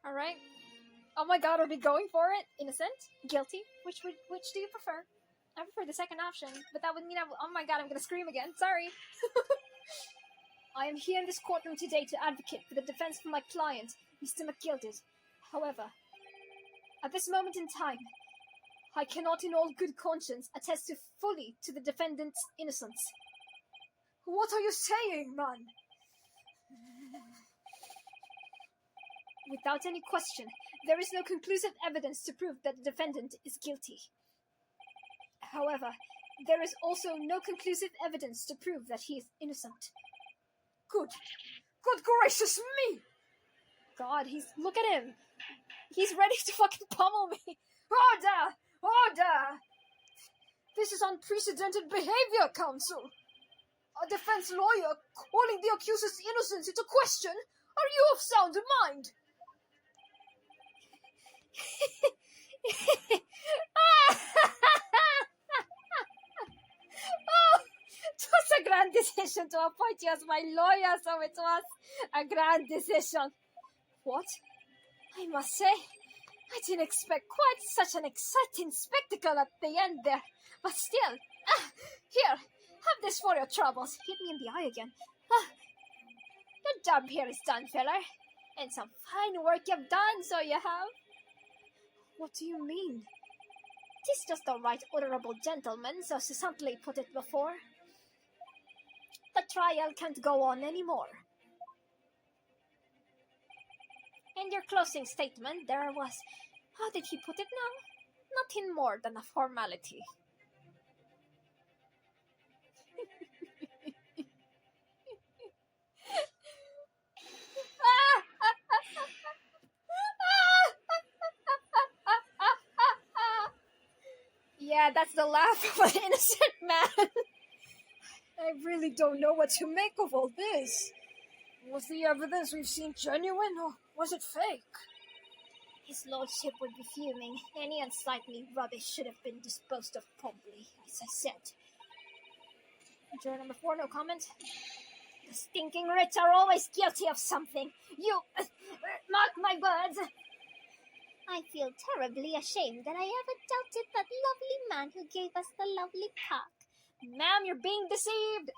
Alright. Oh my god, are we going for it? Innocent? Guilty? Which do you prefer? I prefer the second option, but that would mean oh my god, I'm gonna scream again. Sorry. I am here in this courtroom today to advocate for the defense for my client, Mr. McGilded. However, at this moment in time, I cannot in all good conscience attest fully to the defendant's innocence. What are you saying, man? Without any question, there is no conclusive evidence to prove that the defendant is guilty. However, there is also no conclusive evidence to prove that he is innocent. Good gracious me! God, look at him. He's ready to fucking pummel me. Order! This is unprecedented behavior, counsel. A defense lawyer calling the accuser's innocence into question? Are you of sound mind? It was a grand decision to appoint you as my lawyer, so it was a grand decision. What? I must say, I didn't expect quite such an exciting spectacle at the end there. But still, here, have this for your troubles. Hit me in the eye again. Your job here is done, feller. And some fine work you've done, so you have. What do you mean? 'Tis just the right honourable gentleman, so succinctly put it before. The trial can't go on anymore. In your closing statement, there was, how did he put it now? Nothing more than a formality. Yeah, that's the laugh of an innocent man. I really don't know what to make of all this. Was the evidence we've seen genuine, or was it fake? His lordship would be fuming. Any unsightly rubbish should have been disposed of promptly, as I said. Juror number 4, no comment. The stinking rich are always guilty of something. You, mark my words. I feel terribly ashamed that I ever doubted that lovely man who gave us the lovely cock. Ma'am, you're being deceived.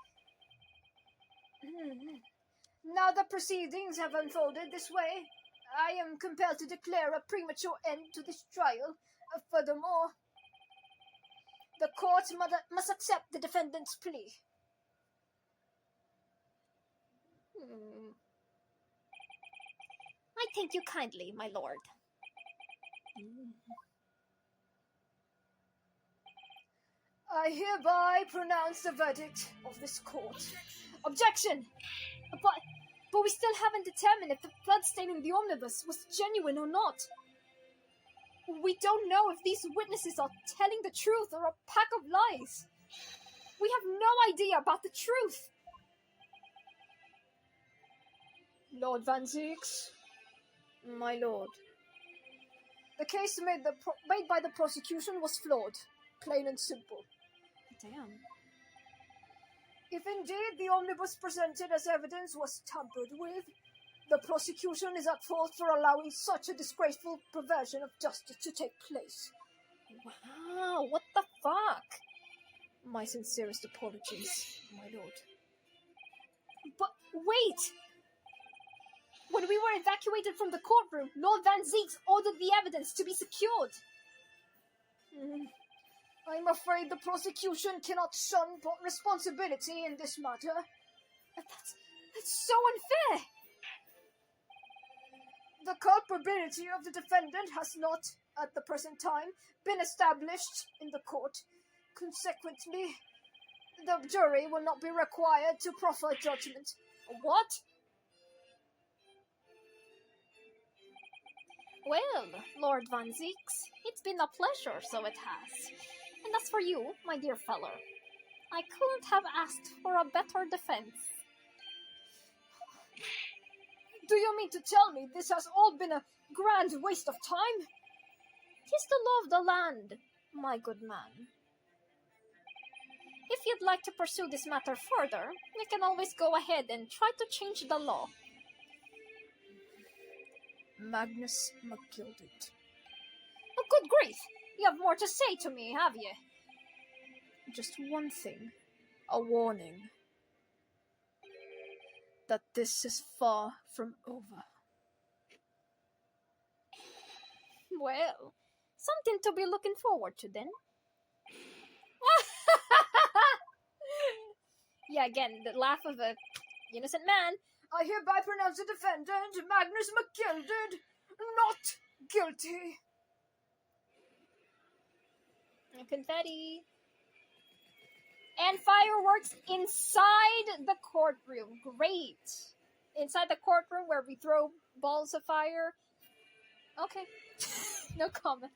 Now the proceedings have unfolded this way, I am compelled to declare a premature end to this trial. Furthermore, the court must accept the defendant's plea. I thank you kindly, my lord. I hereby pronounce the verdict of this court. Objection! But we still haven't determined if the bloodstain in the omnibus was genuine or not. We don't know if these witnesses are telling the truth or a pack of lies. We have no idea about the truth. Lord Van Zieks, my lord. The case made by the prosecution was flawed, plain and simple. Damn. If indeed the omnibus presented as evidence was tampered with, the prosecution is at fault for allowing such a disgraceful perversion of justice to take place. Wow, what the fuck? My sincerest apologies, my lord. But wait! When we were evacuated from the courtroom, Lord Van Zieks ordered the evidence to be secured. I'm afraid the prosecution cannot shun responsibility in this matter. That's so unfair! The culpability of the defendant has not, at the present time, been established in the court. Consequently, the jury will not be required to proffer judgment. What? Well, Lord Van Zieks, it's been a pleasure, so it has. And as for you, my dear fellow, I couldn't have asked for a better defense. Do you mean to tell me this has all been a grand waste of time? 'Tis the law of the land, my good man. If you'd like to pursue this matter further, we can always go ahead and try to change the law. Magnus McGilded. Oh, good grief! You have more to say to me, have you? Just one thing. A warning. That this is far from over. Well, something to be looking forward to then. Yeah, again, the laugh of a innocent man. I hereby pronounce the defendant, Magnus McGilded, not guilty. And confetti. And fireworks inside the courtroom. Great. Inside the courtroom where we throw balls of fire. Okay. No comment.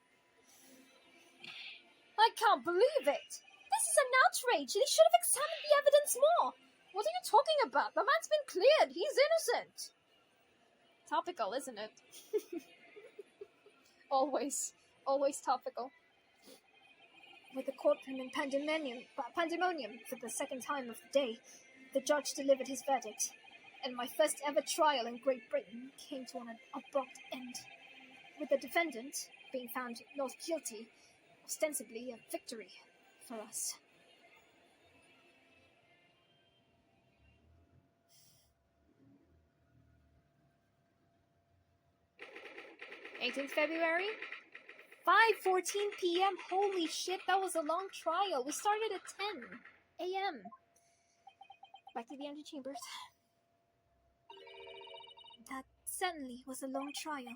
I can't believe it. This is an outrage. They should have examined the evidence more. What are you talking about? The man's been cleared. He's innocent. Topical, isn't it? Always topical. With the courtroom in pandemonium for the second time of the day, the judge delivered his verdict, and my first ever trial in Great Britain came to an abrupt end, with the defendant being found not guilty, ostensibly a victory for us. February 18th, 5:14 p.m. Holy shit, that was a long trial. We started at 10 a.m. Back to the empty chambers. That certainly was a long trial.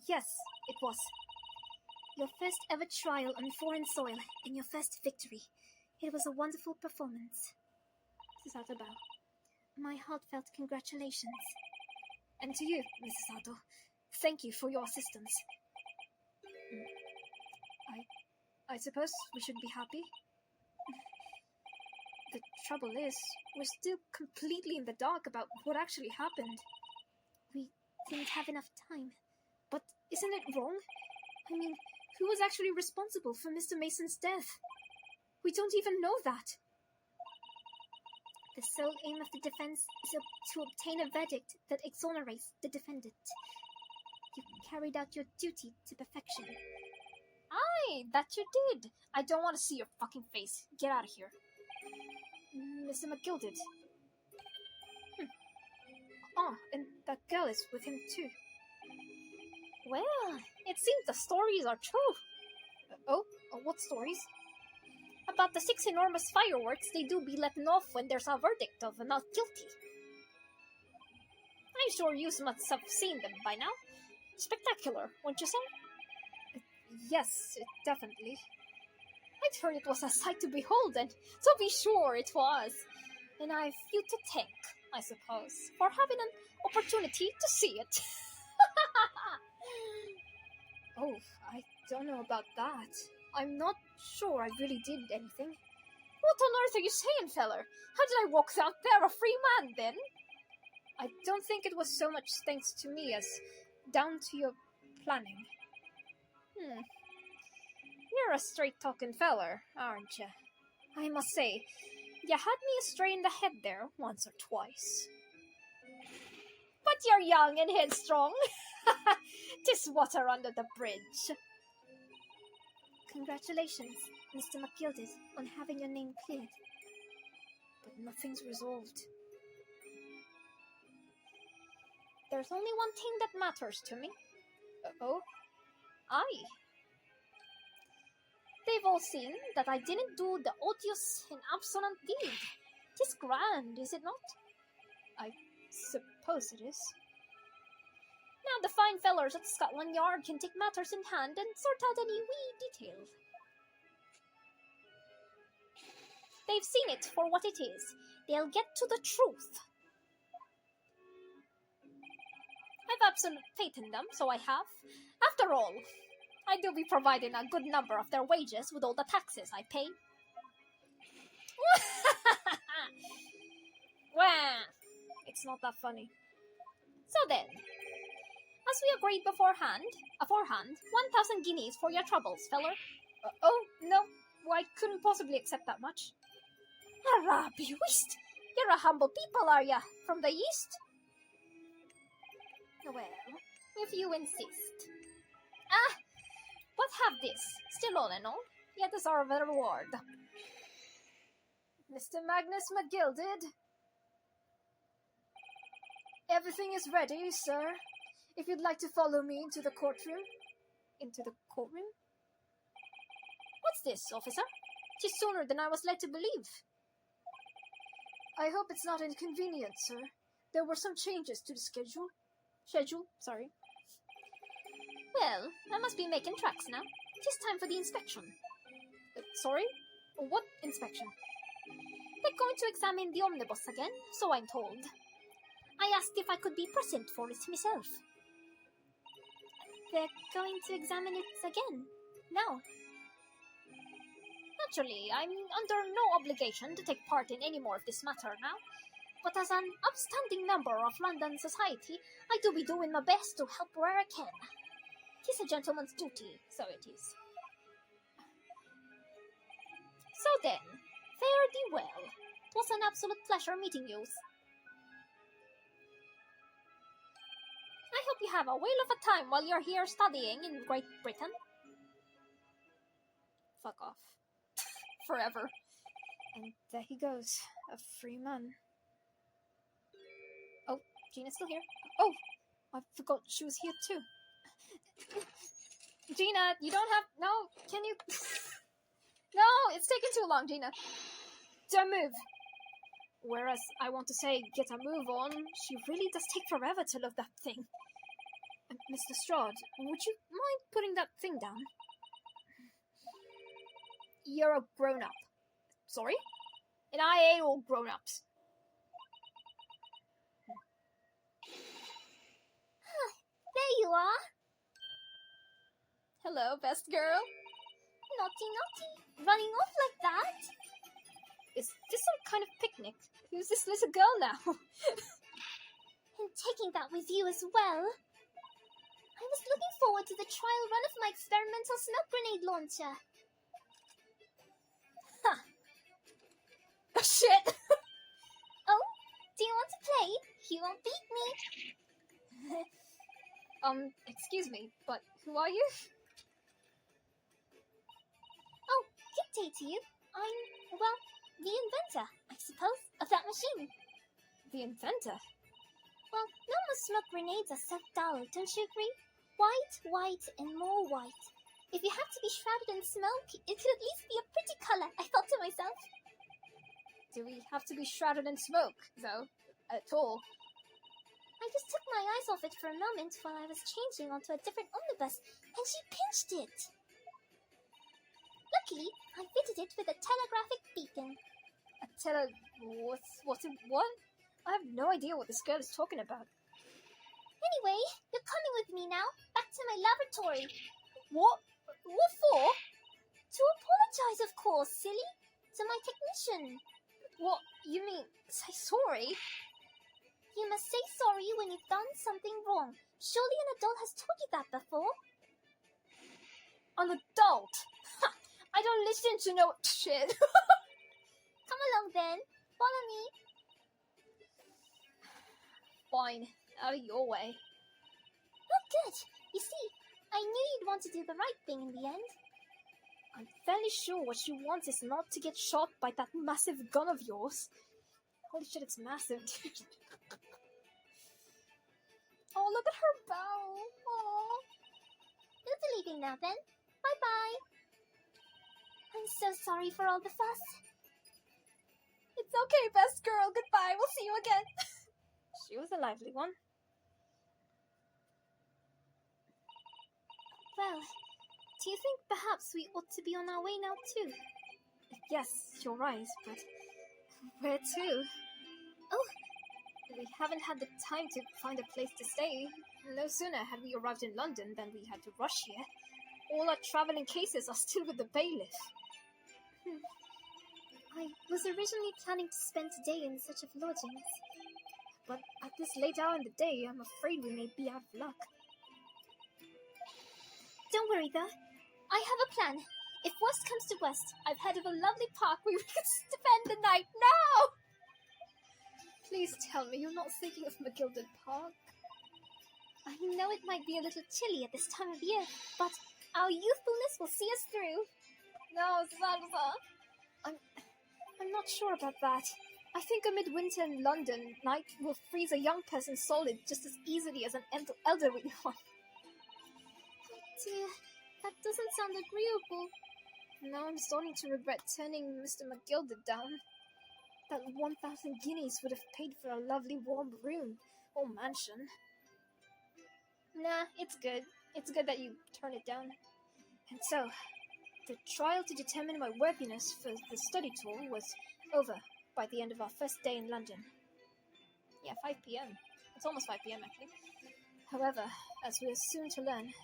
Yes, it was. Your first ever trial on foreign soil and your first victory. It was a wonderful performance. Mrs. Sato bow. My heartfelt congratulations. And to you, Mrs. Sato, thank you for your assistance. I suppose we should be happy. The trouble is, we're still completely in the dark about what actually happened. We didn't have enough time. But isn't it wrong? I mean, who was actually responsible for Mr. Mason's death? We don't even know that. The sole aim of the defense is to obtain a verdict that exonerates the defendant. You carried out your duty to perfection. Aye, that you did. I don't want to see your fucking face. Get out of here. Mr. McGilded. Oh, and that girl is with him too. Well, it seems the stories are true. What stories? About the 6 enormous fireworks they do be letting off when there's a verdict of not guilty. I'm sure you must have seen them by now. Spectacular, won't you say? Yes, definitely. I'd heard it was a sight to behold, and to be sure it was. And I've you to thank, I suppose, for having an opportunity to see it. Oh, I don't know about that. I'm not sure I really did anything. What on earth are you saying, feller? How did I walk out there a free man, then? I don't think it was so much thanks to me as down to your planning. You're a straight-talking feller, aren't you? I must say, you had me astray in the head there once or twice. But you're young and headstrong. 'Tis water under the bridge. Congratulations, Mr. McGilded, on having your name cleared. But nothing's resolved. There's only one thing that matters to me. Aye. They've all seen that I didn't do the odious and absolute deed. 'Tis grand, is it not? I suppose it is. Now the fine fellers at Scotland Yard can take matters in hand and sort out any wee details. They've seen it for what it is. They'll get to the truth. I've absolute faith in them, so I have. After all, I do be providing a good number of their wages with all the taxes I pay. Well, it's not that funny. So then, as we agreed aforehand, 1,000 guineas for your troubles, feller. No, I couldn't possibly accept that much. Arrah, be whist! You're a humble people, are ya, from the east? Well, if you insist. But have this, still all in all, you deserve a reward. Mr. Magnus McGilded, everything is ready, sir. If you'd like to follow me into the courtroom. Into the courtroom? What's this, officer? 'Tis sooner than I was led to believe. I hope it's not inconvenient, sir. There were some changes to the schedule. Sorry. Well, I must be making tracks now. 'Tis time for the inspection. Sorry? What inspection? They're going to examine the omnibus again, so I'm told. I asked if I could be present for it myself. They're going to examine it again? Now. Naturally, I'm under no obligation to take part in any more of this matter now, but as an upstanding member of London society, I do be doing my best to help where I can. 'Tis a gentleman's duty, so it is. So then, fare thee well. 'Twas an absolute pleasure meeting you. I hope you have a whale of a time while you're here studying in Great Britain. Fuck off. Forever. And there he goes, a free man. Oh, Gina's still here. Oh, I forgot she was here too. Gina, you don't have... No, can you... No, it's taking too long, Gina. Don't move. Whereas I want to say, get a move on, she really does take forever to load that thing. Mr. Strahd, would you mind putting that thing down? You're a grown-up. Sorry? And I hate all grown-ups. There you are. Hello, best girl. Naughty, naughty. Running off like that? Is this some kind of picnic? Who's this little girl now? And taking that with you as well. I was looking forward to the trial run of my experimental smoke grenade launcher. Huh. Oh, shit! Oh, do you want to play? You won't beat me. Excuse me, but who are you? Oh, good day to you. I'm, well, the inventor, I suppose, of that machine. The inventor? Well, normal smoke grenades are so dull, don't you agree? White, white, and more white. If you have to be shrouded in smoke, it could at least be a pretty color, I thought to myself. Do we have to be shrouded in smoke, though? At all? I just took my eyes off it for a moment while I was changing onto a different omnibus, and she pinched it. Luckily, I fitted it with a telegraphic beacon. What? I have no idea what this girl is talking about. Anyway, you're coming with me now, back to my laboratory. What? What for? To apologize, of course, silly. To my technician. What? You mean, say sorry? You must say sorry when you've done something wrong. Surely an adult has told you that before. An adult? Ha! I don't listen to no shit. Come along then. Follow me. Fine. Out of your way. Oh, good. You see, I knew you'd want to do the right thing in the end. I'm fairly sure what she wants is not to get shot by that massive gun of yours. Holy shit, it's massive, dude. Oh, look at her bow. Aww. You'll be leaving now then. Bye-bye. I'm so sorry for all the fuss. It's okay, best girl. Goodbye. We'll see you again. She was a lively one. Well, do you think perhaps we ought to be on our way now too? Yes, you're right, but where to? Oh, we haven't had the time to find a place to stay. No sooner had we arrived in London than we had to rush here. All our travelling cases are still with the bailiff. I was originally planning to spend today in search of lodgings. But at this late hour in the day, I'm afraid we may be out of luck. Don't worry though. I have a plan. If worst comes to worst, I've heard of a lovely park where we could spend the night now! Please tell me you're not thinking of McGilded Park. I know it might be a little chilly at this time of year, but our youthfulness will see us through. No, Salva. I'm not sure about that. I think a midwinter in London night will freeze a young person solid just as easily as an elderly one. Dear, that doesn't sound agreeable. Now I'm starting to regret turning Mr. McGilded down. That 1,000 guineas would have paid for a lovely warm room or mansion. Nah, it's good. It's good that you turn it down. And so, the trial to determine my worthiness for the study tour was over by the end of our first day in London. Yeah, 5 p.m. It's almost 5 p.m. actually. However, as we are soon to learn,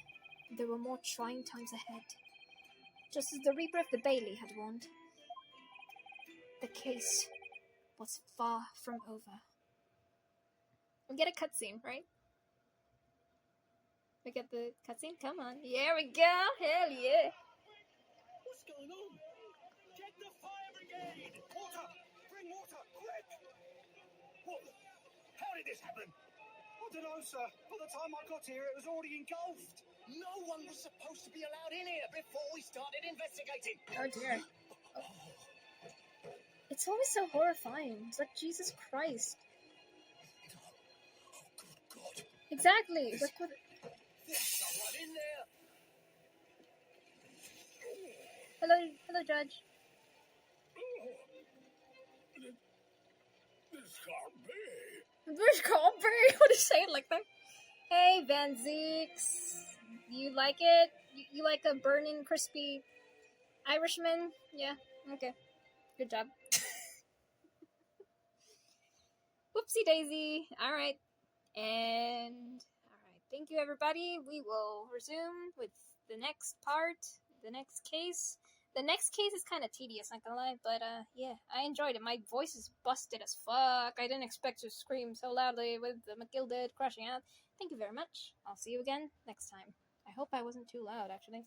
there were more trying times ahead. Just as the Reaper of the Bailey had warned, the case was far from over. We get a cutscene, right? We get the cutscene? Come on. Here we go! Hell yeah! What's going on? Get the fire brigade! Water! Bring water, quick! What? How did this happen? I don't know, sir. By the time I got here, it was already engulfed. No one was supposed to be allowed in here before we started investigating. Oh dear. Oh. It's always so horrifying. It's like Jesus Christ. Oh, good God. Exactly. Like what... There's someone in there. Hello, Judge. This can't be. This can't be. What do you say it like that? Hey, Van Zeeks. You like it? You like a burning, crispy Irishman? Yeah? Okay. Good job. Whoopsie daisy. Alright. And... alright. Thank you, everybody. We will resume with the next part. The next case. The next case is kind of tedious, not gonna lie. But, yeah. I enjoyed it. My voice is busted as fuck. I didn't expect to scream so loudly with the McGilded crushing out. Thank you very much. I'll see you again next time. I hope I wasn't too loud, actually.